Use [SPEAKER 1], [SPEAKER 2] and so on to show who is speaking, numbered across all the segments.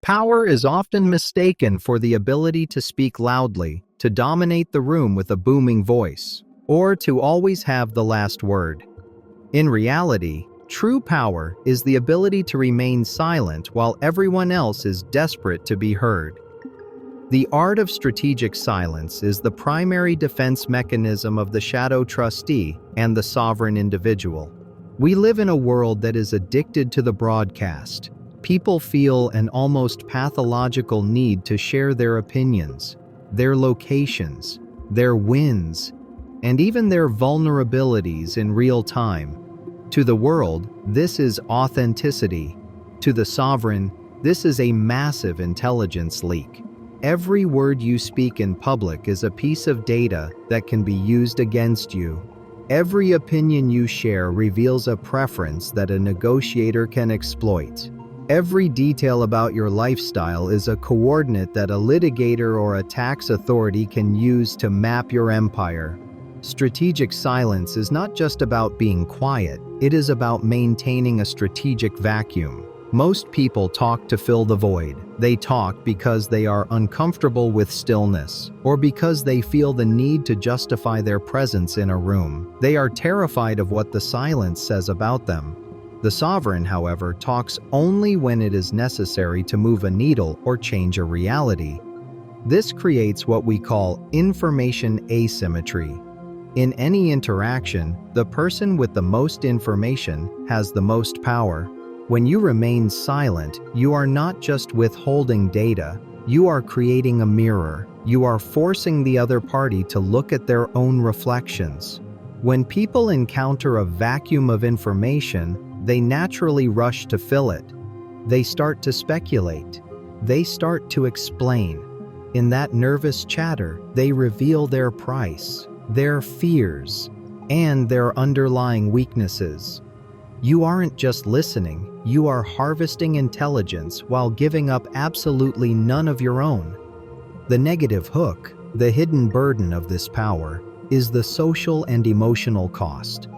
[SPEAKER 1] Power is often mistaken for the ability to speak loudly, to dominate the room with a booming voice, or to always have the last word. In reality, true power is the ability to remain silent while everyone else is desperate to be heard. The art of strategic silence is the primary defense mechanism of the shadow trustee and the sovereign individual. We live in a world that is addicted to the broadcast. People feel an almost pathological need to share their opinions, their locations, their wins, and even their vulnerabilities in real time. To the world, this is authenticity. To the sovereign, this is a massive intelligence leak. Every word you speak in public is a piece of data that can be used against you. Every opinion you share reveals a preference that a negotiator can exploit. Every detail about your lifestyle is a coordinate that a litigator or a tax authority can use to map your empire. Strategic silence is not just about being quiet, it is about maintaining a strategic vacuum. Most people talk to fill the void. They talk because they are uncomfortable with stillness, or because they feel the need to justify their presence in a room. They are terrified of what the silence says about them. The sovereign, however, talks only when it is necessary to move a needle or change a reality. This creates what we call information asymmetry. In any interaction, the person with the most information has the most power. When you remain silent, you are not just withholding data, you are creating a mirror. You are forcing the other party to look at their own reflections. When people encounter a vacuum of information, they naturally rush to fill it. They start to speculate. They start to explain. In that nervous chatter, they reveal their price, their fears, and their underlying weaknesses. You aren't just listening, you are harvesting intelligence while giving up absolutely none of your own. The negative hook, the hidden burden of this power, is the social and emotional cost.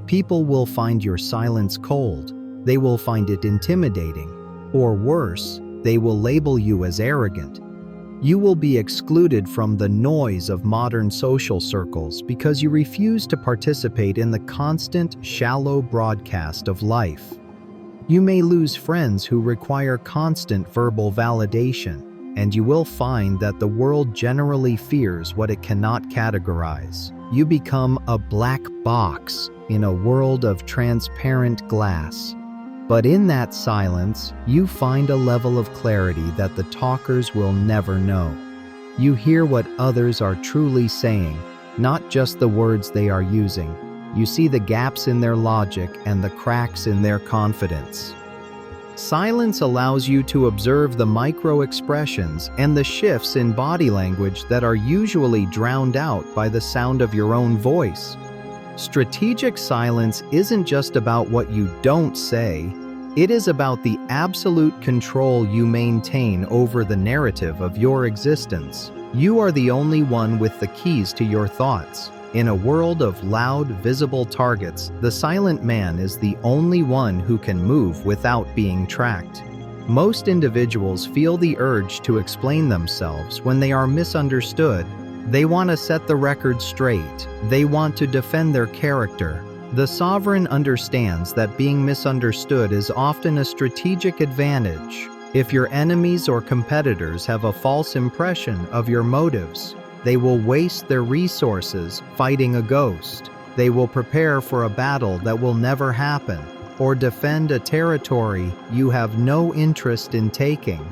[SPEAKER 1] People will find your silence cold, they will find it intimidating, or worse, they will label you as arrogant. You will be excluded from the noise of modern social circles because you refuse to participate in the constant, shallow broadcast of life. You may lose friends who require constant verbal validation, and you will find that the world generally fears what it cannot categorize. You become a black box in a world of transparent glass. But in that silence, you find a level of clarity that the talkers will never know. You hear what others are truly saying, not just the words they are using. You see the gaps in their logic and the cracks in their confidence. Silence allows you to observe the micro-expressions and the shifts in body language that are usually drowned out by the sound of your own voice. Strategic silence isn't just about what you don't say, it is about the absolute control you maintain over the narrative of your existence. You are the only one with the keys to your thoughts. In a world of loud, visible targets, the silent man is the only one who can move without being tracked. Most individuals feel the urge to explain themselves when they are misunderstood. They want to set the record straight. They want to defend their character. The sovereign understands that being misunderstood is often a strategic advantage. If your enemies or competitors have a false impression of your motives, they will waste their resources fighting a ghost. They will prepare for a battle that will never happen, or defend a territory you have no interest in taking.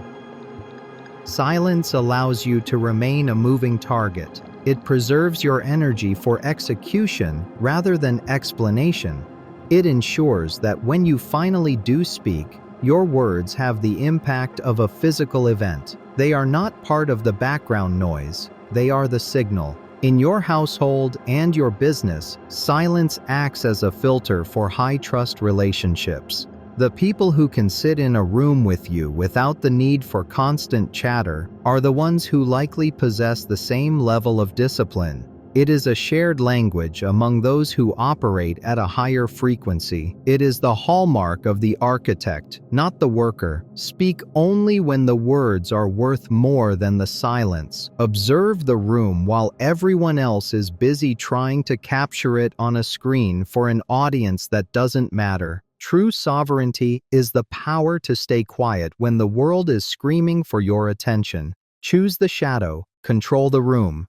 [SPEAKER 1] Silence allows you to remain a moving target. It preserves your energy for execution rather than explanation. It ensures that when you finally do speak, your words have the impact of a physical event. They are not part of the background noise, they are the signal. In your household and your business, silence acts as a filter for high-trust relationships. The people who can sit in a room with you without the need for constant chatter are the ones who likely possess the same level of discipline. It is a shared language among those who operate at a higher frequency. It is the hallmark of the architect, not the worker. Speak only when the words are worth more than the silence. Observe the room while everyone else is busy trying to capture it on a screen for an audience that doesn't matter. True sovereignty is the power to stay quiet when the world is screaming for your attention. Choose the shadow, control the room.